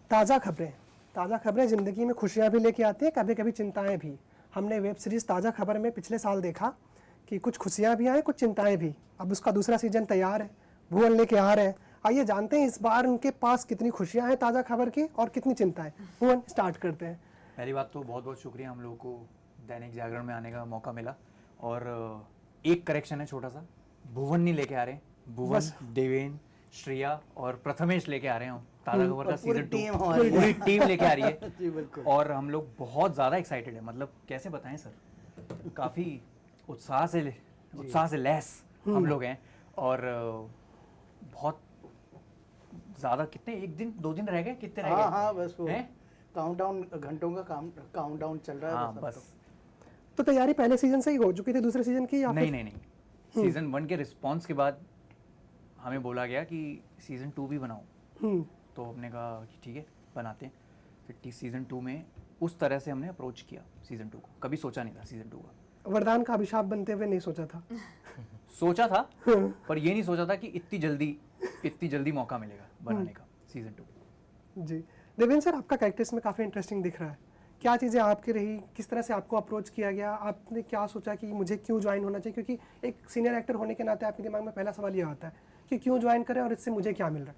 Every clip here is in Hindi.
ताज़ा खबरें ज़िंदगी में खुशियाँ भी लेके आती हैं, कभी कभी चिंताएं भी। हमने वेब सीरीज़ ताज़ा खबर में पिछले साल देखा कि कुछ खुशियाँ भी आए, कुछ चिंताएं भी। अब उसका दूसरा सीजन तैयार है, भुवन लेके आ रहे हैं। आइए जानते हैं इस बार उनके पास कितनी खुशियाँ हैं ताज़ा खबर की और कितनी चिंताएं। भुवन, स्टार्ट करते हैं। पहली बात तो बहुत बहुत शुक्रिया, हम लोगों को दैनिक जागरण में आने का मौका मिला। और एक करेक्शन है छोटा सा, भुवन नहीं लेके आ रहे, भुवन, देवेन, श्रेया और प्रथमेश लेके आ रहे हैं ताज़ा खबर का सीजन 2। पूरी टीम लेके आ रही है जी बिल्कुल। और हम लोग बहुत ज़्यादा एक्साइटेड है। मतलब कैसे बताएं सर, काफ़ी उत्साह से लैस हम लोग हैं। और बहुत ज़्यादा, कितने, एक दिन 2 दिन रह गए, कितने रह गए? हाँ बस वो हैं? काउंटडाउन, घंटों का काउंटडाउन चल रहा है। हाँ बस। तो तैयारी पहले सीजन से ही हो चुकी थी दूसरे सीजन की या फिर? नहीं, सीजन 1 के रिस्पॉन्स के बाद हमें बोला गया कि सीजन 2 भी बनाओ। तो हमने कहा कि ठीक है, बनाते हैं। फिर सीजन 2 में उस तरह से हमने अप्रोच किया सीजन 2 को। कभी सोचा नहीं था सीजन 2 का। वरदान का अभिशाप बनते हुए नहीं सोचा था। सोचा था पर ये नहीं सोचा था कि इतनी जल्दी मौका मिलेगा बनाने का सीजन 2। जी देवेंद्र सर, आपका कैरेक्टर इसमें काफ़ी इंटरेस्टिंग दिख रहा है। क्या चीज़ें आपकी रही, किस तरह से आपको अप्रोच किया गया, आपने क्या सोचा कि मुझे क्यों ज्वाइन होना चाहिए? क्योंकि एक सीनियर एक्टर होने के नाते आपके दिमाग में पहला सवाल ये आता है कि क्यों ज्वाइन करें और इससे मुझे क्या मिल रहा है।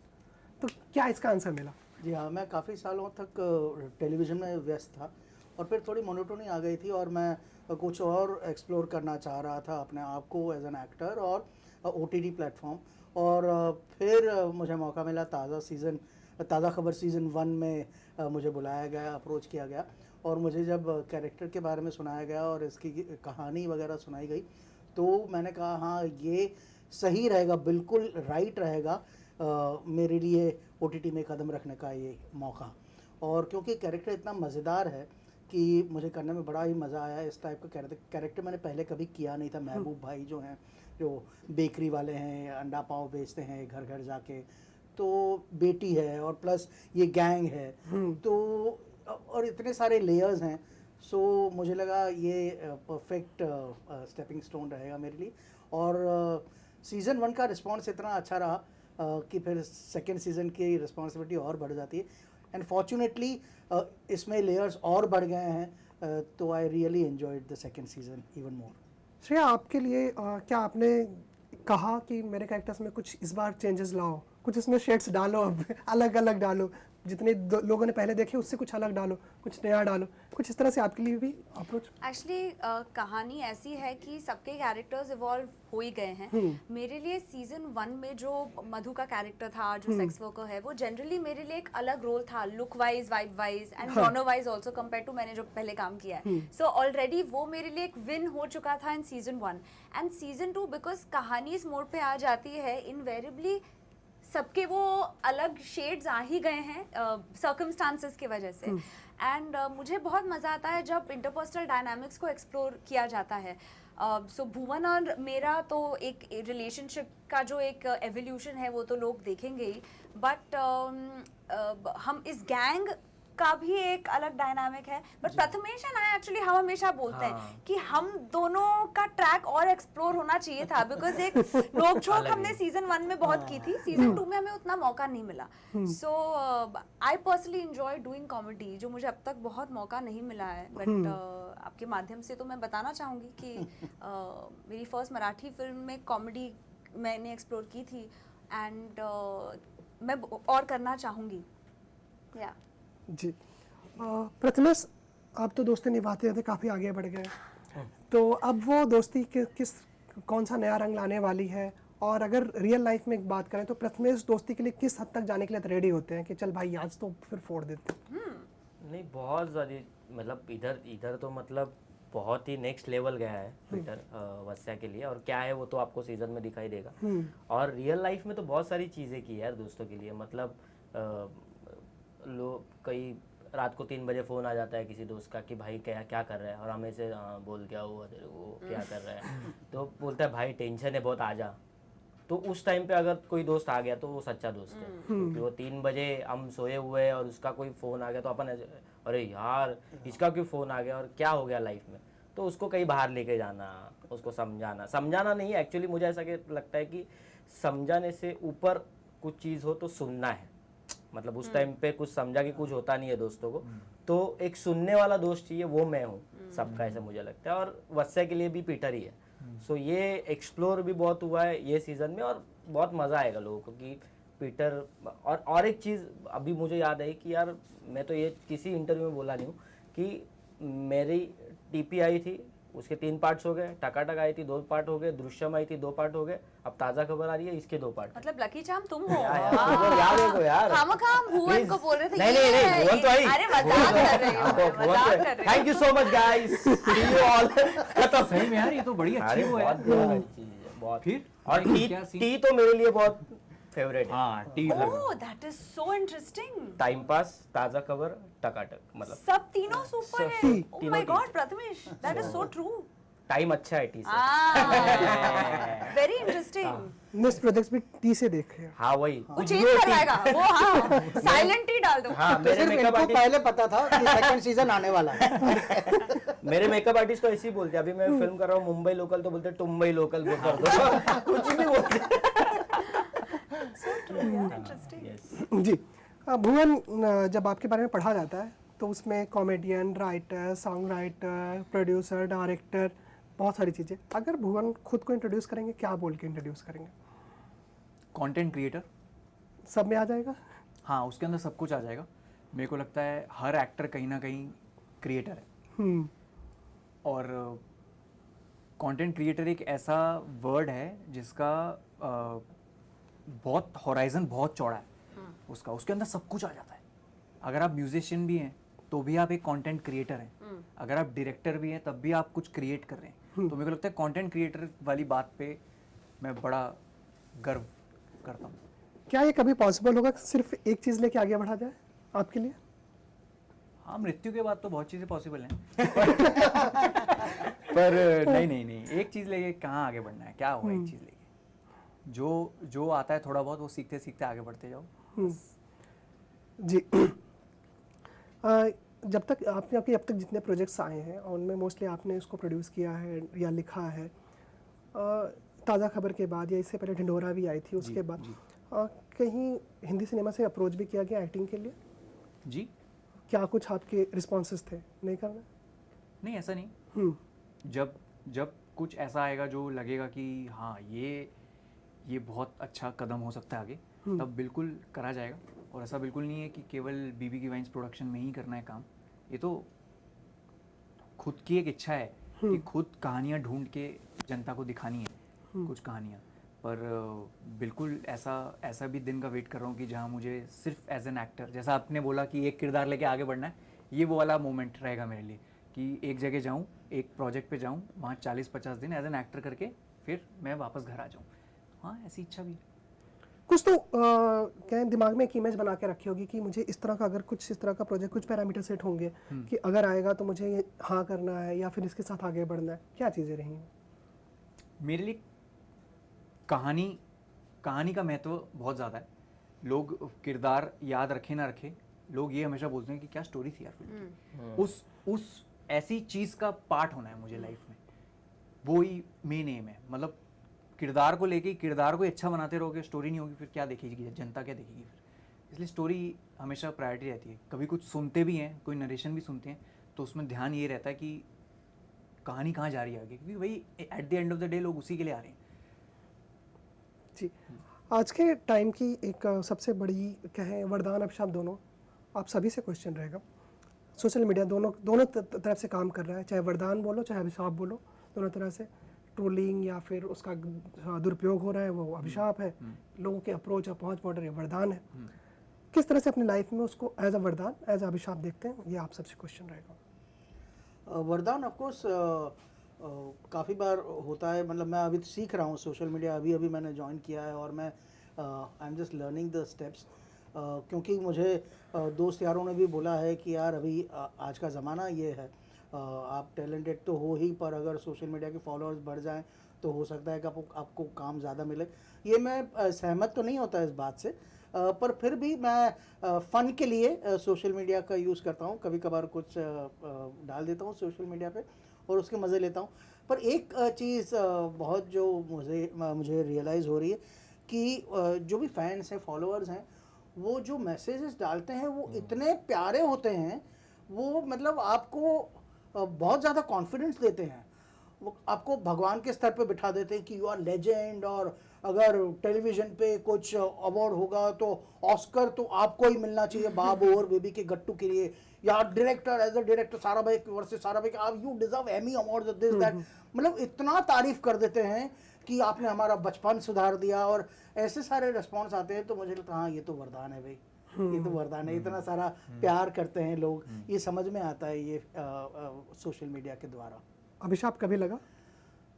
तो क्या इसका आंसर मिला? जी हाँ, मैं काफ़ी सालों तक टेलीविज़न में व्यस्त था और फिर थोड़ी मोनोटोनी आ गई थी और मैं कुछ और एक्सप्लोर करना चाह रहा था अपने आप को एज एन एक्टर और OTT प्लेटफॉर्म। और फिर मुझे मौका मिला ताज़ा खबर सीज़न 1 में मुझे बुलाया गया, अप्रोच किया गया और मुझे जब कैरेक्टर के बारे में सुनाया गया और इसकी कहानी वगैरह सुनाई गई तो मैंने कहा हाँ, ये सही रहेगा, बिल्कुल राइट रहेगा मेरे लिए OTT में कदम रखने का ये मौका। और क्योंकि कैरेक्टर इतना मज़ेदार है कि मुझे करने में बड़ा ही मज़ा आया। इस टाइप का कैरेक्टर मैंने पहले कभी किया नहीं था। महबूब भाई जो हैं, जो बेकरी वाले हैं, अंडा पाव बेचते हैं घर घर जाके, तो बेटी है और प्लस ये गैंग है, तो और इतने सारे लेयर्स हैं। सो मुझे लगा ये परफेक्ट स्टेपिंग स्टोन रहेगा मेरे लिए। और सीज़न 1 का रिस्पॉन्स इतना अच्छा रहा कि फिर सेकेंड सीज़न की रिस्पॉन्सिबिलिटी और बढ़ जाती है। एंड फॉर्चुनेटली इसमें लेयर्स और बढ़ गए हैं, तो I really enjoyed the second season even more. Shreya, आपके लिए क्या आपने कहा कि मेरे कैरेक्टर्स में कुछ इस बार चेंजेस लाओ, कुछ इसमें शेड्स डालो, अब अलग अलग डालो, जितने लोगों ने पहले देखे उससे कुछ अलग डालो, कुछ नया डालो, कुछ इस तरह से आपके लिए भी अप्रोच? एक्चुअली कहानी ऐसी है कि सबके कैरेक्टर्स इवॉल्व हो ही गए हैं। मेरे लिए सीजन 1 में जो मधु का कैरेक्टर था, जो सेक्स वर्कर है, वो जनरली मेरे लिए एक अलग रोल था, look wise, vibe wise and genre wise also compare to मैंने जो पहले काम किया है। सो ऑलरेडी वो मेरे लिए एक विन हो चुका था इन सीजन 1 एंड सीजन 2 बिकॉज कहानी इस मोड पे आ जाती है, इनवेरिएबली सबके वो अलग शेड्स आ ही गए हैं सर्कमस्टांसेस की वजह से। एंड मुझे बहुत मज़ा आता है जब इंटरपर्सनल डायनामिक्स को एक्सप्लोर किया जाता है। सो भुवन और मेरा तो एक रिलेशनशिप का जो एक एवोल्यूशन है वो तो लोग देखेंगे ही, बट हम इस गैंग का भी एक अलग डायनामिक है। But Prathamesh and I actually हम हमेशा बोलते हैं कि हम दोनों का ट्रैक और एक्सप्लोर होना चाहिए था, बिकॉज एक नोक-झोंक हमने सीजन 1 में बहुत की थी, सीजन 2 में हमें उतना मौका नहीं मिला। So I personally enjoy doing comedy, जो मुझे अब तक बहुत मौका नहीं मिला है। बट आपके माध्यम से तो मैं बताना चाहूँगी कि मेरी फर्स्ट मराठी फिल्म में कॉमेडी मैंने एक्सप्लोर की थी एंड मैं और करना चाहूँगी। या जी प्रथमेश, आप तो दोस्ती निभाते थे, काफ़ी आगे बढ़ गए, तो अब वो दोस्ती कौन सा नया रंग लाने वाली है? और अगर रियल लाइफ में एक बात करें तो प्रथमेश दोस्ती के लिए किस हद तक जाने के लिए रेडी होते हैं कि चल भाई आज तो फिर फोड़ देते हैं? नहीं, बहुत ज़्यादा, मतलब इधर तो मतलब बहुत ही नेक्स्ट लेवल गया है पीटर वत्स्या के लिए, और क्या है वो तो आपको सीजन में दिखाई देगा। और रियल लाइफ में तो बहुत सारी चीज़ें की यार दोस्तों के लिए। मतलब लोग, कई रात को 3 बजे फ़ोन आ जाता है किसी दोस्त का कि भाई क्या कर रहा है, और हमें से बोल क्या हुआ तेरे को, क्या कर रहा है, तो बोलता है भाई टेंशन है बहुत, आ जा। तो उस टाइम पे अगर कोई दोस्त आ गया तो वो सच्चा दोस्त है, क्योंकि वो 3 बजे हम सोए हुए हैं और उसका कोई फ़ोन आ गया तो अपन अरे यार इसका क्यों फ़ोन आ गया और क्या हो गया लाइफ में, तो उसको कहीं बाहर लेके जाना, उसको समझाना नहीं, एक्चुअली मुझे ऐसा लगता है कि समझाने से ऊपर कुछ चीज़ हो तो सुनना है। मतलब उस टाइम पे कुछ समझा कि कुछ होता नहीं है दोस्तों को, तो एक सुनने वाला दोस्त चाहिए, वो मैं हूँ सबका, ऐसा मुझे लगता है। और वत्स्य के लिए भी पीटर ही है। सो ये एक्सप्लोर भी बहुत हुआ है ये सीजन में, और बहुत मज़ा आएगा लोगों को कि पीटर। और एक चीज़ अभी मुझे याद आई कि यार मैं तो ये किसी इंटरव्यू में बोला नहीं हूँ कि मेरी टीपी आई थी, उसके 3 पार्ट्स हो गए, टकाटक आई थी 2 पार्ट हो गए, दृश्यम आई थी 2 पार्ट हो गए, अब ताज़ा खबर आ रही है इसके 2 पार्ट। मतलब लकी चाम तुम हो। यार याद है को यार, खामखा हम भुवन को बोल रहे थे। नहीं ये नहीं है, भुवन तो आई। अरे मजाक कर रहे हो, मजाक कर रहे हो। Thank you so much guys, see you all. खत्म। सही में यार ये तो बड़ी अच्छी वो है। बहुत चीज है बहुत। फिर और क्या scene? टी तो मेरे लिए बहुत फेवरेट है। हाँ T oh that is so interesting. Time pass, ताजा खबर, टकाटक, मतलब सब तीनों सुपर है। सब ओह तीनों my T. God Prathamesh, that is so true. Time अच्छा है टी से। Very interesting. नेक्स्ट प्रोजेक्ट्स भी टी से देख रहे हैं। हाँ वही वो कुछ चेंज भी हो करवाएगा वो। हाँ साइलेंट ही डाल दो। हाँ तो मेरे सिर्फ मेकअप इनको आर्टिस्ट, पहले पता था कि सेकंड सीजन आने वाला है। मेरे मेकअप आर्टिस्ट तो ऐसे ही बोलते हैं। अभी मैं फिल्म कर रहा हूँ मुंबई लोकल, तो बोलते टुम्बई लोकल वो कर दो। कुछ भी बोलते इंटरेस्टिंग। हैं। जी भुवन, जब आपके बारे में पढ़ा जाता है तो उसमें comedian, writer, song writer, producer, director, बहुत सारी चीज़ें। अगर भुवन खुद को इंट्रोड्यूस करेंगे, क्या बोल के इंट्रोड्यूस करेंगे? Content creator. सब में आ जाएगा? हाँ उसके अंदर सब कुछ आ जाएगा। मेरे को लगता है हर एक्टर कहीं ना कहीं क्रिएटर है। और कंटेंट क्रिएटर एक ऐसा वर्ड है जिसका बहुत हॉराइजन बहुत चौड़ा है उसका, उसके अंदर सब कुछ आ जाता है। अगर आप म्यूजिशियन भी हैं तो भी आप एक कंटेंट क्रिएटर हैं, अगर आप डायरेक्टर भी हैं तब भी आप कुछ क्रिएट कर रहे हैं। तो मेरे को लगता है कंटेंट क्रिएटर वाली बात पे मैं बड़ा गर्व करता हूँ। क्या ये कभी पॉसिबल होगा कि सिर्फ एक चीज़ लेके आगे बढ़ा जाए आपके लिए? हाँ मृत्यु के बाद तो बहुत चीज़ें पॉसिबल हैं। पर नहीं एक चीज़ लेके कहाँ आगे बढ़ना है, क्या होगा एक चीज़ लेके? जो आता है थोड़ा बहुत वो सीखते सीखते आगे बढ़ते जाओ। जी जब तक आपने अब तक जितने प्रोजेक्ट्स आए हैं उनमें मोस्टली आपने उसको प्रोड्यूस किया है या लिखा है। ताज़ा खबर के बाद या इससे पहले ढिंढोरा भी आई थी, उसके बाद कहीं हिंदी सिनेमा से अप्रोच भी किया गया एक्टिंग के लिए? जी क्या कुछ आपके रिस्पॉन्सेस थे नहीं करना? नहीं ऐसा नहीं। जब कुछ ऐसा आएगा जो लगेगा कि हाँ ये बहुत अच्छा कदम हो सकता है आगे, तब बिल्कुल करा जाएगा। और ऐसा बिल्कुल नहीं है कि केवल बीबी की वाइन्स प्रोडक्शन में ही करना है काम। ये तो खुद की एक इच्छा है कि खुद कहानियाँ ढूंढ के जनता को दिखानी है कुछ कहानियाँ। पर बिल्कुल ऐसा भी दिन का वेट कर रहा हूँ कि जहाँ मुझे सिर्फ एज एन एक्टर, जैसा आपने बोला कि एक किरदार लेके आगे बढ़ना है, ये वो वाला मोमेंट रहेगा मेरे लिए कि एक जगह जाऊँ, एक प्रोजेक्ट पे जाऊँ, वहाँ 40-50 दिन एज एन एक्टर करके फिर मैं वापस घर आ जाऊँ। हाँ ऐसी इच्छा भी है। कुछ तो क्या दिमाग में एक इमेज बना के रखी होगी कि मुझे इस तरह का, अगर कुछ इस तरह का प्रोजेक्ट, कुछ पैरामीटर सेट होंगे कि अगर आएगा तो मुझे ये हाँ करना है या फिर इसके साथ आगे बढ़ना है। क्या चीज़ें रही हैं? मेरे लिए कहानी का महत्व बहुत ज़्यादा है। लोग किरदार याद रखे ना रखे, लोग ये हमेशा बोलते हैं कि क्या स्टोरी थी यार फिल्म की। उस ऐसी चीज़ का पार्ट होना है मुझे लाइफ में, वो ही मेन एम है। मतलब किरदार को लेके, किरदार को अच्छा बनाते रहोगे, स्टोरी नहीं होगी फिर क्या देखेगी जनता, क्या देखेगी फिर। इसलिए स्टोरी हमेशा प्रायोरिटी रहती है। कभी कुछ सुनते भी हैं, कोई नरेशन भी सुनते हैं, तो उसमें ध्यान ये रहता है कि कहानी कहाँ जा रही है आगे, क्योंकि वही at the end of the day लोग उसी के लिए आ रहे हैं। जी आज के टाइम की एक सबसे बड़ी कहें वरदान अभिशाप दोनों, आप सभी से क्वेश्चन रहेगा। सोशल मीडिया दोनों तरफ से काम कर रहा है, चाहे वरदान बोलो चाहे अभिशाप बोलो, दोनों तरह से ट्रोलिंग या फिर उसका दुरुपयोग हो रहा है, वो अभिशाप है। लोगों के अप्रोच और पहुंच मॉडल ये वरदान है। किस तरह से अपनी लाइफ में उसको एज अ वरदान, एज अ अभिशाप देखते हैं, ये आप सबसे क्वेश्चन रहेगा। वरदान ऑफकोर्स काफ़ी बार होता है। मतलब मैं अभी सीख रहा हूँ सोशल मीडिया, अभी मैंने ज्वाइन किया है और मैं I am just learning the steps. क्योंकि मुझे दोस्त यारों ने भी बोला है कि यार अभी आज का ज़माना ये है, आप टैलेंटेड तो हो ही, पर अगर सोशल मीडिया के फॉलोअर्स बढ़ जाएं तो हो सकता है कि आपको काम ज़्यादा मिले। ये मैं सहमत तो नहीं होता इस बात से, पर फिर भी मैं फ़न के लिए सोशल मीडिया का यूज़ करता हूँ। कभी कभार कुछ डाल देता हूँ सोशल मीडिया पे और उसके मज़े लेता हूँ। पर एक चीज़ बहुत जो मुझे रियलाइज़ हो रही है कि जो भी फैंस हैं, फॉलोअर्स हैं, वो जो मैसेजेस डालते हैं वो इतने प्यारे होते हैं, वो मतलब आपको बहुत ज़्यादा कॉन्फिडेंस देते हैं, वो आपको भगवान के स्तर पे बिठा देते हैं कि यू आर लेजेंड, और अगर टेलीविज़न पे कुछ अवार्ड होगा तो ऑस्कर तो आपको ही मिलना चाहिए बाबू और बेबी के गट्टू के लिए, या डायरेक्टर एज अ डायरेक्टर सारा भाई वर्सेस सारा भाई, आप you deserve Emmy award this that, मतलब इतना तारीफ कर देते हैं कि आपने हमारा बचपन सुधार दिया, और ऐसे सारे रिस्पॉन्स आते हैं। तो मुझे लगता है हाँ ये तो वरदान है भाई, ये तो वरदान है, इतना सारा प्यार करते हैं लोग, ये समझ में आता है ये सोशल मीडिया के द्वारा। अभिशाप कभी लगा?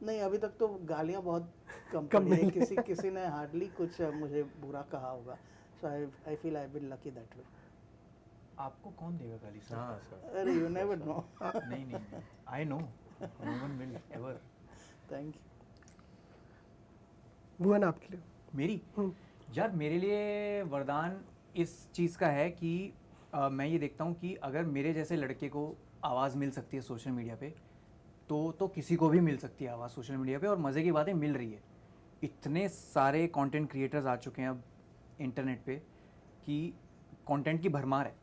नहीं, अभी तक तो गालियाँ बहुत कम पड़ी हैं, किसी ने हार्डली कुछ मुझे बुरा कहा होगा, so I feel I been lucky that way. आपको कौन देगा गाली सर? हाँ सर। अरे यू नेवर नो। नहीं, I know, no one will ever. Thank you. Bhuvan आपके लिए? मेरी यार, मेरे लिए वरदान इस चीज़ का है कि मैं ये देखता हूँ कि अगर मेरे जैसे लड़के को आवाज़ मिल सकती है सोशल मीडिया पे, तो किसी को भी मिल सकती है आवाज़ सोशल मीडिया पे, और मज़े की बातें मिल रही है। इतने सारे कंटेंट क्रिएटर्स आ चुके हैं अब इंटरनेट पे कि कंटेंट की भरमार है।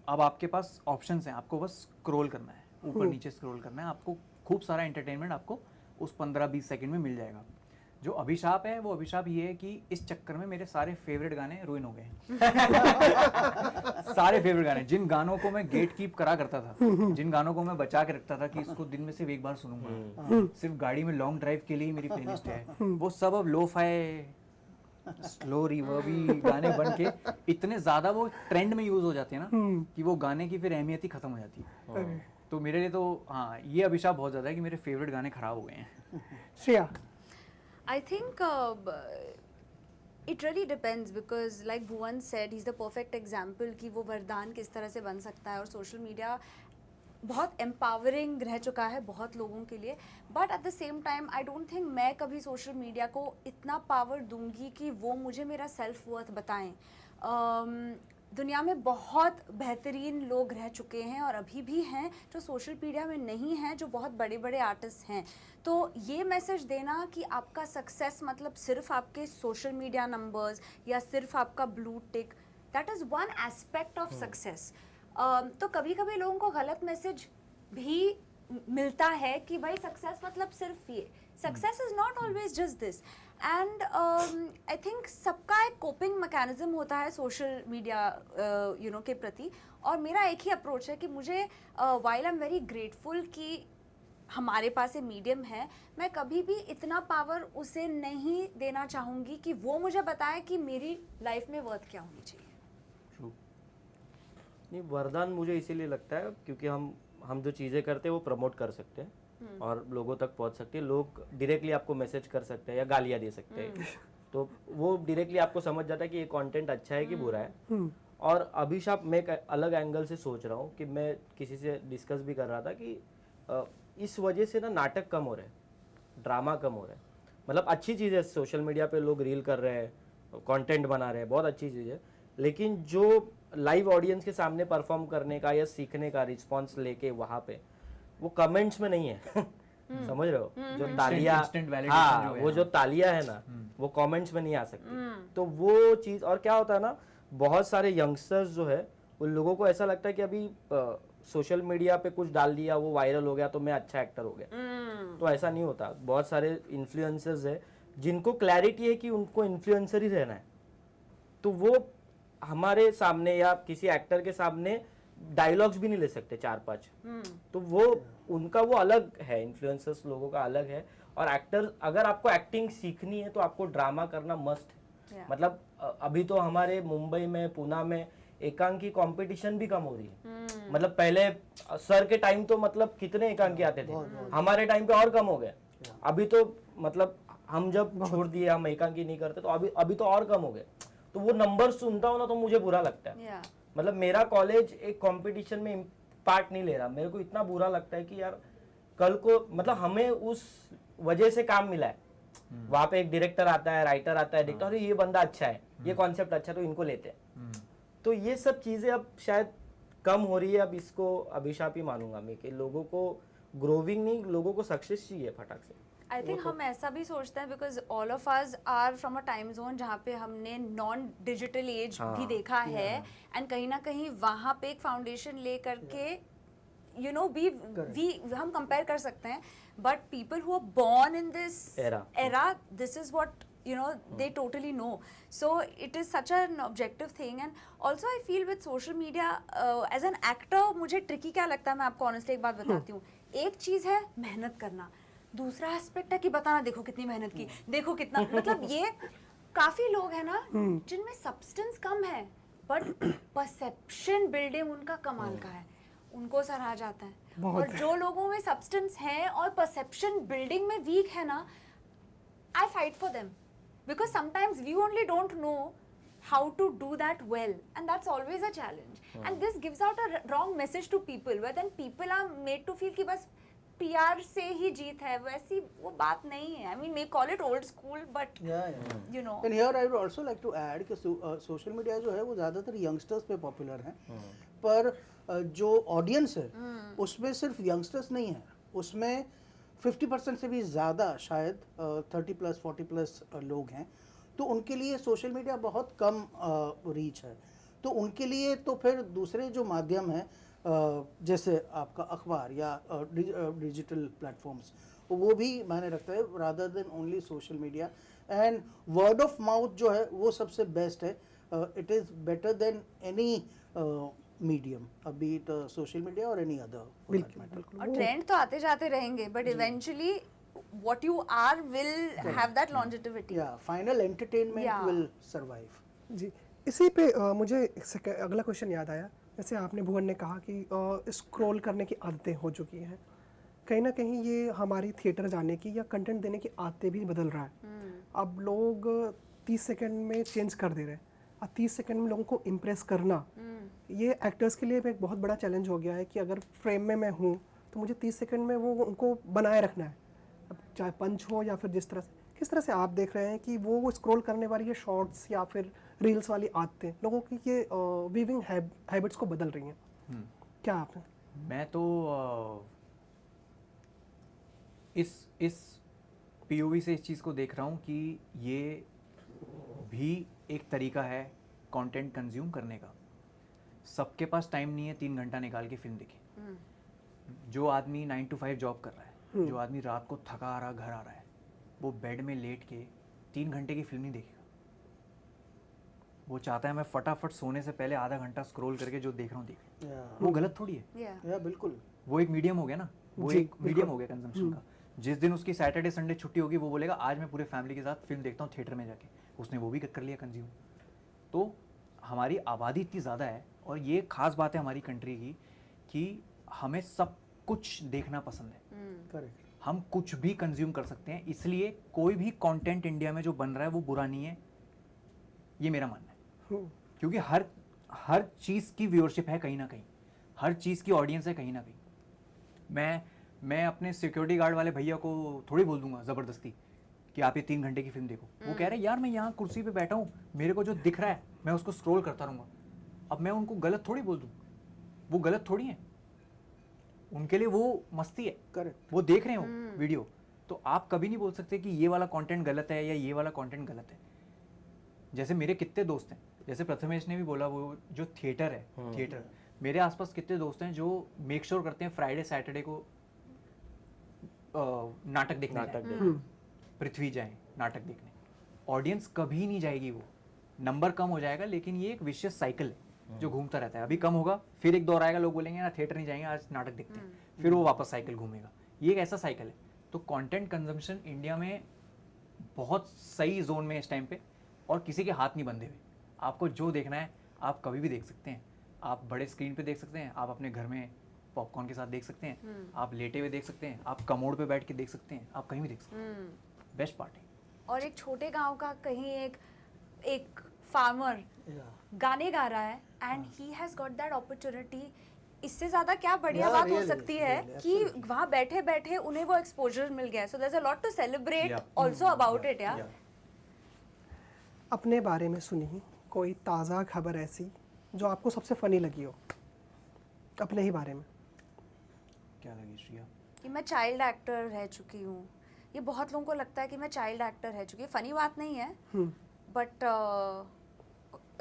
अब आपके पास ऑप्शंस हैं, आपको बस स्क्रॉल करना है, ऊपर नीचे स्क्रॉल करना है, आपको खूब सारा एंटरटेनमेंट आपको उस 15-20 सेकंड में मिल जाएगा। जो अभिशाप है वो अभिशाप ये है कि इस चक्कर में मेरे सारे फेवरेट गाने रुइन हो गए हैं। सारे फेवरेट गाने, जिन गानों को मैं गेट कीप करा करता था, जिन गानों को मैं बचा के रखता था कि इसको दिन में सिर्फ एक बार सुनूंगा, सिर्फ गाड़ी में लॉन्ग ड्राइव के लिए ही मेरी प्लेलिस्ट है, वो सब अब लो फाई स्लो रिवर्बी गाने बन के इतने ज्यादा वो ट्रेंड में यूज हो जाते हैं ना कि वो गाने की फिर अहमियत ही खत्म हो जाती है। तो मेरे लिए तो हाँ, ये अभिशाप बहुत ज्यादा है कि मेरे फेवरेट गाने खराब हो गए हैं। Shreya? I think it really depends because like Bhuvan said, he's the perfect example कि वो वरदान किस तरह से बन सकता है, और सोशल मीडिया बहुत एम्पावरिंग रह चुका है बहुत लोगों के लिए, but at the same time I don't think मैं कभी सोशल मीडिया को इतना पावर दूंगी कि वो मुझे मेरा सेल्फ वर्थ बताएं। दुनिया में बहुत बेहतरीन लोग रह चुके हैं और अभी भी हैं जो सोशल मीडिया में नहीं हैं, जो बहुत बड़े बड़े आर्टिस्ट हैं। तो ये मैसेज देना कि आपका सक्सेस मतलब सिर्फ आपके सोशल मीडिया नंबर्स या सिर्फ आपका blue tick, that is one aspect of success. तो कभी कभी लोगों को गलत मैसेज भी मिलता है कि भाई सक्सेस मतलब सिर्फ ये, success is not always just this. And I think सबका एक कोपिंग मैकेनिज्म होता है सोशल मीडिया के प्रति, और मेरा एक ही अप्रोच है कि मुझे while I am very grateful कि हमारे पास ये मीडियम है, मैं कभी भी इतना पावर उसे नहीं देना चाहूँगी कि वो मुझे बताए कि मेरी लाइफ में वर्थ क्या होनी चाहिए। नहीं, वरदान मुझे इसीलिए लगता है क्योंकि हम जो चीज़ें करते हैं वो प्रमोट कर सकते हैं और लोगों तक पहुंच सकते हैं। लोग डायरेक्टली आपको मैसेज कर सकते हैं या गालियाँ दे सकते हैं, तो वो डायरेक्टली आपको समझ जाता है कि ये कंटेंट अच्छा है कि बुरा है। और अभिशाप मैं एक अलग एंगल से सोच रहा हूँ कि मैं किसी से डिस्कस भी कर रहा था कि इस वजह से ना नाटक कम हो रहे हैं, ड्रामा कम हो रहा है। मतलब अच्छी चीज़ है, सोशल मीडिया पे लोग रील कर रहे हैं, कंटेंट बना रहे हैं, बहुत अच्छी चीज़ है, लेकिन जो लाइव ऑडियंस के सामने परफॉर्म करने का या सीखने का रिस्पॉन्स लेके वहाँ पे वो कमेंट्स में नहीं है। समझ रहे हो? जो तालियां, instant validation हाँ, जो है वो जो तालियां है ना वो कमेंट्स में नहीं आ सकती। तो वो चीज़, और क्या होता है ना, बहुत सारे यंगस्टर्स जो है उन लोगों को ऐसा लगता है कि अभी सोशल मीडिया पे कुछ डाल दिया, वो वायरल हो गया तो मैं अच्छा एक्टर हो गया। तो ऐसा नहीं होता। बहुत सारे इन्फ्लुएंसर्स है जिनको क्लैरिटी है कि उनको इन्फ्लुएंसर ही रहना है, तो वो हमारे सामने या किसी एक्टर के सामने डायलॉग्स भी नहीं ले सकते 4-5। तो वो उनका वो अलग है, इन्फ्लुएंसर्स लोगों का अलग है। और एक्टर, अगर आपको एक्टिंग सीखनी है तो आपको ड्रामा करना मस्ट है। मतलब अभी तो हमारे मुंबई में, पुणे में एकांकी कंपटीशन भी कम हो रही है। मतलब पहले सर के टाइम तो मतलब कितने एकांकी आते थे, हमारे टाइम पे और कम हो गए। अभी तो मतलब हम जब छोड़ दिए, हम एकांकी नहीं करते, तो अभी तो और कम हो गए। तो वो नंबर सुनता हूँ ना तो मुझे बुरा लगता है। मतलब मेरा कॉलेज एक कंपटीशन में पार्ट नहीं ले रहा, मेरे को इतना बुरा लगता है कि यार कल को मतलब हमें उस वजह से काम मिला है। वहाँ पे एक डायरेक्टर आता है, राइटर आता है, देखता है ये बंदा अच्छा है, ये कॉन्सेप्ट अच्छा है, तो इनको लेते हैं। तो ये सब चीजें अब शायद कम हो रही है। अब इसको अभिशाप ही मानूंगा मैं कि लोगों को ग्रोविंग नहीं, लोगों को सक्सेस चाहिए फटाक से। आई थिंक हम ऐसा भी सोचते हैं because all of us are from a time zone जहाँ पे हमने नॉन डिजिटल एज भी देखा है एंड कहीं ना कहीं वहाँ पे एक फाउंडेशन ले करके यू नो वी हम कंपेयर कर सकते हैं but people who are born in this era this is what you know they totally know, so it is such an objective thing. And also I feel with social media as an actor मुझे tricky क्या लगता है, मैं आपको honestly एक बात बताती हूँ. एक चीज़ है मेहनत करना, दूसरा एस्पेक्ट है कि बताना देखो कितनी मेहनत की, देखो कितना मतलब ये काफ़ी लोग हैं ना जिनमें सब्सटेंस कम है बट परसेप्शन बिल्डिंग उनका कमाल का है, उनको सराहा जाता है. और जो लोगों में सब्सटेंस है और परसेप्शन बिल्डिंग में वीक है ना, I fight for them because sometimes we only don't know how to do that well, and that's always a challenge. And this gives out a wrong message to people where then people are made to feel कि बस PR से ही जीत है, वैसी वो बात नहीं है. I mean may call it old school but you know. And here I would also like to add कि सोशल मीडिया जो है वो ज़्यादातर यंगस्टर्स पे पॉपुलर है, पर जो ऑडियंस है उसमें सिर्फ यंगस्टर्स नहीं है, उसमें 50% से भी ज़्यादा शायद 30+ 40+ लोग हैं, तो उनके लिए सोशल मीडिया बहुत कम रीच है. तो उनके लिए तो फिर दूसरे जो माध्यम हैं जैसे आपका अखबार या डिजिटल प्लेटफॉर्म्स, वो भी मायने रखता है rather than only social media. And word of mouth जो है वो सबसे बेस्ट है. It is better than any medium, अभी तो सोशल मीडिया और एनी अदर. बिल्कुल. और ट्रेंड तो आते जाते रहेंगे but eventually what you are will have that longevity. या फाइनल एंटरटेनमेंट विल सर्वाइव. जी, इसी पे मुझे अगला क्वेश्चन याद आया. जैसे आपने भुवन ने कहा कि स्क्रॉल करने की आदतें हो चुकी हैं, कहीं ना कहीं ये हमारी थिएटर जाने की या कंटेंट देने की आदतें भी बदल रहा है. अब लोग 30 सेकंड में चेंज कर दे रहे हैं. अब 30 सेकंड में लोगों को इम्प्रेस करना, ये एक्टर्स के लिए भी एक बहुत बड़ा चैलेंज हो गया है कि अगर फ्रेम में मैं हूँ तो मुझे 30 सेकंड में वो उनको बनाए रखना है. अब चाहे पंच हो या फिर जिस तरह से, किस तरह से आप देख रहे हैं कि वो स्क्रॉल करने वाली ये शॉर्ट्स या फिर रील्स वाली आदतें लोगों की ये वीविंग हैबिट्स को बदल रही हैं? क्या आप? मैं तो इस POV से इस चीज़ को देख रहा हूँ कि ये भी एक तरीका है कंटेंट कंज्यूम करने का. सबके पास टाइम नहीं है 3 घंटा निकाल के फिल्म देखे. जो आदमी 9 to 5 जॉब कर रहा है, जो आदमी रात को थका आ रहा घर आ रहा है, वो बेड में लेट के 3 घंटे की फिल्म नहीं देखेगा. वो चाहता है मैं फटाफट सोने से पहले आधा घंटा स्क्रॉल करके जो देख रहा हूँ देखे. वो गलत थोड़ी है. या बिल्कुल, वो एक मीडियम हो गया ना, वो एक मीडियम हो गया कंजम्पशन का. जिस दिन उसकी सैटरडे संडे छुट्टी होगी वो बोलेगा आज मैं पूरे फैमिली के साथ फिल्म देखता हूँ थिएटर में जाके. उसने वो भी कर लिया कंज्यूम. तो हमारी आबादी इतनी ज़्यादा है और ये खास बात है हमारी कंट्री की कि हमें सब कुछ देखना पसंद है. करेक्ट. हम कुछ भी कंज्यूम कर सकते हैं, इसलिए कोई भी कंटेंट इंडिया में जो बन रहा है वो बुरा नहीं है, ये मेरा मानना है. क्योंकि हर चीज़ की व्यूअरशिप है कहीं ना कहीं, हर चीज़ की ऑडियंस है कहीं ना कहीं. मैं अपने सिक्योरिटी गार्ड वाले भैया को थोड़ी बोल दूंगा ज़बरदस्ती कि आप ये 3 घंटे की फिल्म देखो. वो कह रहे हैं यार मैं यहाँ कुर्सी पे बैठा हूँ, मेरे को जो दिख रहा है मैं उसको स्क्रॉल करता रहूँगा. अब मैं उनको गलत थोड़ी बोल दूँ, वो गलत थोड़ी है, उनके लिए वो मस्ती है. करेक्ट. वो देख रहे हो वीडियो, तो आप कभी नहीं बोल सकते कि ये वाला कंटेंट गलत है या ये वाला कंटेंट गलत है. जैसे मेरे कितने दोस्त हैं, जैसे प्रथमेश ने भी बोला वो जो थिएटर है, थिएटर मेरे आसपास कितने दोस्त हैं जो मेक श्योर करते हैं फ्राइडे सैटरडे को नाटक देखने पृथ्वी जाए नाटक देखने. ऑडियंस कभी नहीं जाएगी, वो नंबर कम हो जाएगा, लेकिन ये एक विशियस साइकिल है जो घूमता रहता है. अभी कम होगा, फिर एक दौर आएगा, लोग बोलेंगे ना थिएटर नहीं जाएंगे आज नाटक देखते हैं, फिर वो वापस साइकिल घूमेगा. ये एक ऐसा साइकिल है. तो कंटेंट कंजम्पशन इंडिया में बहुत सही जोन में इस टाइम पे, और किसी के हाथ नहीं बंधे हुए. आपको जो देखना है आप कभी भी देख सकते हैं. आप बड़े स्क्रीन पे देख सकते हैं, आप अपने घर में पॉपकॉर्न के साथ देख सकते हैं, आप लेटे हुए देख सकते हैं, आप कमोड पे बैठ के देख सकते हैं, आप कहीं भी देख सकते हैं. बेस्ट पार्ट है. और एक छोटे गांव का कहीं एक फार्मर गाने गा रहा है and he has got that opportunity. इससे ज्यादा क्या बढ़िया बात हो सकती है कि वहाँ बैठे बैठे उन्हें वो एक्सपोजर मिल गया. So there is a lot to celebrate also about it. या अपने बारे में सुनी कोई ताज़ा खबर ऐसी जो आपको सबसे फनी लगी हो अपने ही बारे में? क्या लगी श्रिया? कि मैं चाइल्ड एक्टर रह चुकी हूँ, ये बहुत लोगों को लगता है कि मैं चाइल्ड एक्टर है, चूंकि फनी बात नहीं है, but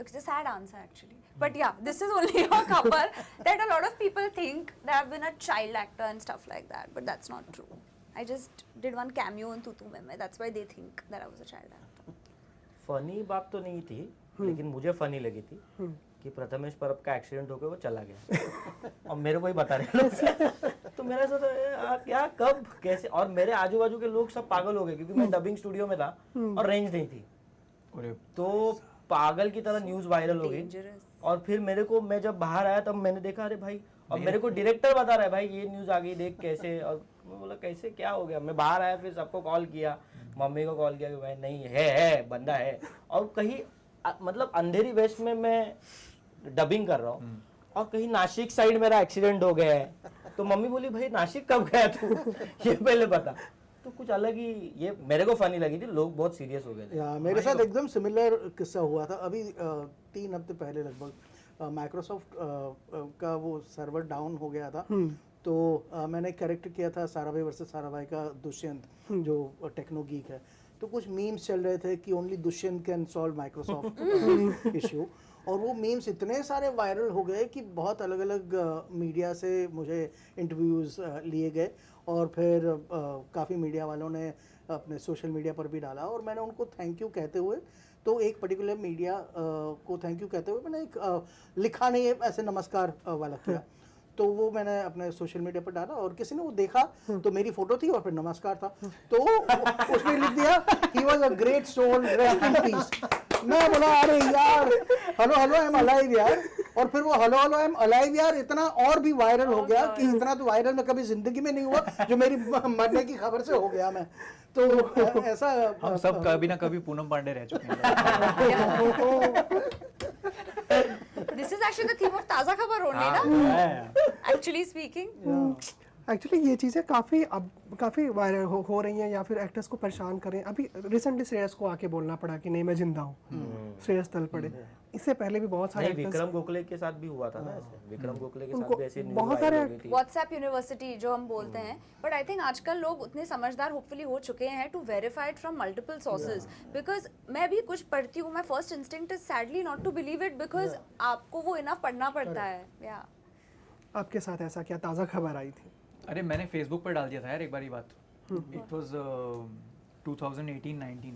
it's a sad answer actually. But yeah, this is only a cover that a lot of people think that I've been a child actor and stuff like that, but that's not true. I just did one cameo in Tutu Meme. That's why they think that I was a child actor. Funny बात तो नहीं थी, लेकिन मुझे फनी लगी थी कि प्रथमेश परब का एक्सीडेंट हो गया, वो चला गया और मेरे को ही बता रहे लोग। तो मेरा ऐसा था क्या, कब, कैसे, और मेरे आजू बाजू के लोग सब पागल हो गए क्योंकि मैं डबिंग स्टूडियो में था और रेंज नहीं थी, तो पागल की तरह न्यूज वायरल हो गई। Dangerous. और फिर मेरे को, मैं जब बाहर आया तब मैंने देखा अरे भाई, और मेरे को डायरेक्टर बता रहा है भाई ये न्यूज आ गई देख कैसे, और मैं बोला कैसे क्या हो गया। मैं बाहर आया, फिर सबको कॉल किया, मम्मी को कॉल किया कि भाई नहीं है बंदा है। और कहीं मतलब अंधेरी वेस्ट में मैं डबिंग कर रहा हूँ और कहीं नासिक साइड मेरा एक्सीडेंट हो गया है, तो मम्मी बोली भाई नासिक कब गया तू ये पहले बता। तो कुछ अलग ही, ये मेरे को फनी लगी थी, लोग बहुत सीरियस हो गए थे। या मेरे साथ एकदम सिमिलर किस्सा हुआ था अभी 3 हफ्ते पहले लगभग। माइक्रोसॉफ्ट का वो सर्वर डाउन हो गया था, तो मैंने एक कैरेक्टर किया था सारा भाई वर्सेस सारा भाई का, दुष्यंत, जो टेक्नो गीक है। तो कुछ मीम्स चल रहे थे कि only Dushyant can solve Microsoft issue, और वो मीम्स इतने सारे वायरल हो गए कि बहुत अलग अलग मीडिया से मुझे इंटरव्यूज़ लिए गए, और फिर काफ़ी मीडिया वालों ने अपने सोशल मीडिया पर भी डाला, और मैंने उनको थैंक यू कहते हुए, तो एक पर्टिकुलर मीडिया को थैंक यू कहते हुए मैंने एक लिखा नहीं है, ऐसे नमस्कार वाला किया, तो वो मैंने अपने सोशल मीडिया पर डाला, और किसी ने वो देखा तो मेरी फोटो थी और फिर नमस्कार था, तो उसमें लिख दिया he was a great soul, rest in peace. मैं बोला अरे यार, hello hello I am alive यार, और फिर वो hello hello I am alive यार इतना और भी वायरल हो गया कि इतना तो वायरल में कभी जिंदगी में नहीं हुआ जो मेरी मरने की खबर से हो गया मैं। तो ऐसा हम सब कभी ना कभी पूनम पांडे रह चुके हैं। This is actually the theme of ताज़ा खबर only, ना? Actually speaking. एक्चुअली ये चीज़ें काफ़ी वायरल हो रही हैं, या फिर एक्टर्स को परेशान कर रहे हैं। अभी रिसेंटली श्रेयस को आके बोलना पड़ा कि नहीं मैं जिंदा हूँ, श्रेयस तलपड़े। इससे पहले भी बहुत सारे नहीं, विक्रम गोखले के साथ भी हुआ था ना ऐसे, विक्रम गोखले के साथ भी ऐसे न्यूज़ बहुत वायरल सारे हो गई थी। व्हाट्सएप यूनिवर्सिटी जो हम बोलते हैं, बट आई थिंक आजकल लोग उतने समझदार होपफुली हो चुके हैं to verify it from multiple sources, because मैं भी कुछ पढ़ती हूँ, मैं first instinct is sadly not to believe it, because आपको वो इनफ पढ़ना पड़ता है। या आपके साथ ऐसा क्या ताज़ा खबर आई थी? अरे मैंने फेसबुक पर डाल दिया था यार एक बार ये बात। It was 2018-19।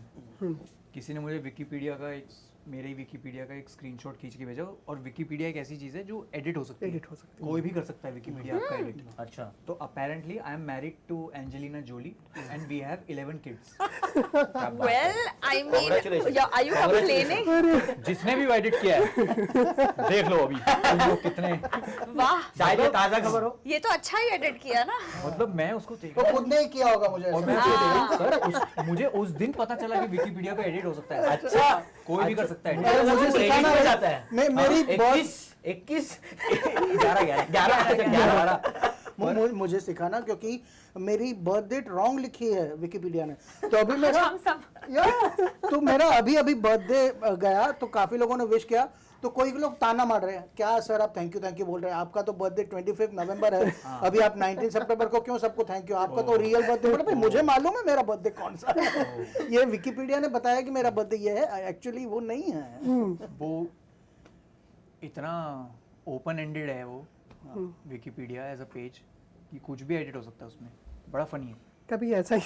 किसी ने मुझे विकीपीडिया का एक स्क्रीनशॉट खींच के भेजा, और विकीपीडिया एक ऐसी चीज़ है जो एडिट हो सकती है, एडिट हो सकती कोई भी कर सकता है विकीपीडिया आपका एडिट। अच्छा, तो apparently I am married to Angelina Jolie and we have 11 kids. well, I mean, Congratulations. yeah, are you complaining? जिसने भी एडिट किया है देख लो अभी लोग कितने, वाह, शायद ये ताज़ा खबर हो। ये तो अच्छा ही एडिट किया ना। मतलब मैं उसको देख तो खुद ने ही किया होगा मुझे और ऐसा। मैं उसको देख रहा हूँ, सर मुझे उस दिन पता चला कि विकीपीडिया पे एडिट हो सकता है। अच्छा, कोई भी कर सकता है अरे edit। मुझे Edit सिखाना हो है। जाता है। मेरी बहुत 21 11 मुझे सिखाना, क्योंकि मेरी बर्थ डेट रॉन्ग लिखी है विकिपीडिया ने, तो अभी मेरा हम सब तो मेरा अभी बर्थडे गया तो काफी लोगों ने विश किया, तो कोई लोग ताना मार रहे हैं, क्या सर आप थैंक यू बोल रहे हैं, आपका तो बर्थडे 25 नवंबर है, अभी आप 19 सितंबर को क्यों सबको थैंक यू, आपका तो रियल बर्थडे। बोला भाई मुझे मालूम है मेरा बर्थडे कौन सा है, ये विकिपीडिया ने बताया कि मेरा बर्थडे ये है, एक्चुअली वो नहीं है। वो इतना ओपन एंडेड है वो विकीपीडिया एज अ पेज कि कुछ भी एडिट हो सकता है उसमें। बड़ा फनी है। कभी ऐसा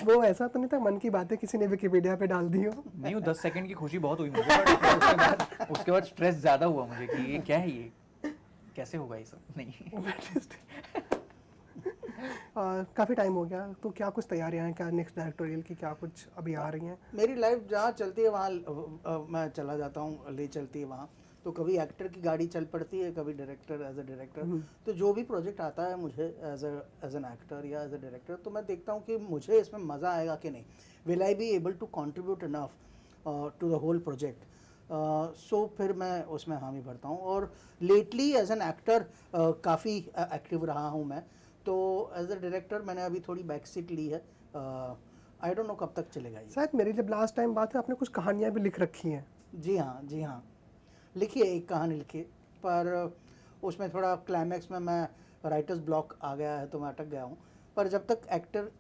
तो नहीं था मन की बातें किसी ने विकिपीडिया पे डाल दी हो? नहीं, वो 10 सेकंड की खुशी बहुत हुई मुझे, but उसके बाद स्ट्रेस ज़्यादा हुआ मुझे कि ये क्या है, ये कैसे होगा ये सब। नहीं काफ़ी टाइम हो गया, तो क्या कुछ तैयारियां हैं क्या नेक्स्ट डायरेक्टोरियल की, क्या कुछ अभी आ रही हैं? मेरी लाइफ जहाँ चलती है वहाँ मैं चला जाता हूँ, ले चलती है वहाँ, तो कभी एक्टर की गाड़ी चल पड़ती है, कभी डायरेक्टर एज अ डायरेक्टर। तो जो भी प्रोजेक्ट आता है मुझे एज एन एक्टर या एज अ डायरेक्टर, तो मैं देखता हूँ कि मुझे इसमें मज़ा आएगा कि नहीं, will I be able to contribute enough to the whole project. So फिर मैं उसमें हामी भरता हूँ, और लेटली एज एन एक्टर काफ़ी एक्टिव रहा हूँ मैं, तो एज अ डायरेक्टर मैंने अभी थोड़ी बैक सीट ली है। आई डोंट नो कब तक चलेगा ये। शायद मेरी जब लास्ट टाइम बात है आपने कुछ कहानियाँ भी लिख रखी हैं। जी हाँ लिखी है, एक कहानी लिखी, पर उसमें थोड़ा क्लाइमैक्स में मैं राइटर्स ब्लॉक आ गया है तो मैं अटक गया हूँ, पर जब तक एक्टर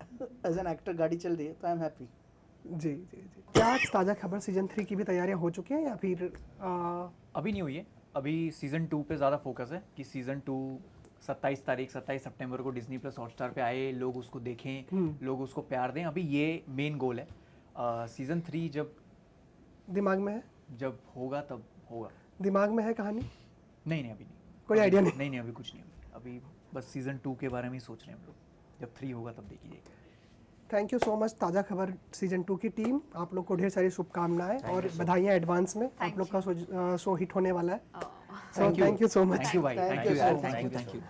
एज एन एक्टर गाड़ी चल रही है तो आई एम हैप्पी। जी जी जी। क्या ताज़ा खबर सीजन 3 की भी तैयारियां हो चुकी हैं या फिर अभी नहीं हुई है, अभी सीज़न 2 पे ज़्यादा फोकस है कि सीज़न 2 27 सितंबर को डिज्नी प्लस हॉटस्टार पे आए, लोग उसको देखें, लोग उसको प्यार दें, अभी ये मेन गोल है। सीज़न 3 दिमाग में है? जब होगा तब होगा। दिमाग में है कहानी? नहीं अभी नहीं, कोई अभी- आइडिया नहीं? नहीं अभी कुछ नहीं, अभी बस सीज़न 2 के बारे में ही सोच रहे हैं हम लोग, जब 3 होगा तब देखी जाएगी। थैंक यू सो मच ताज़ा खबर सीजन 2 की टीम, आप लोग को ढेर सारी शुभकामनाएं और बधाइयाँ एडवांस में। आप लोग का शो हिट होने वाला है। So thank you so much. Thank you भाई, Thank थैंक you यू यार, so much. Thank you.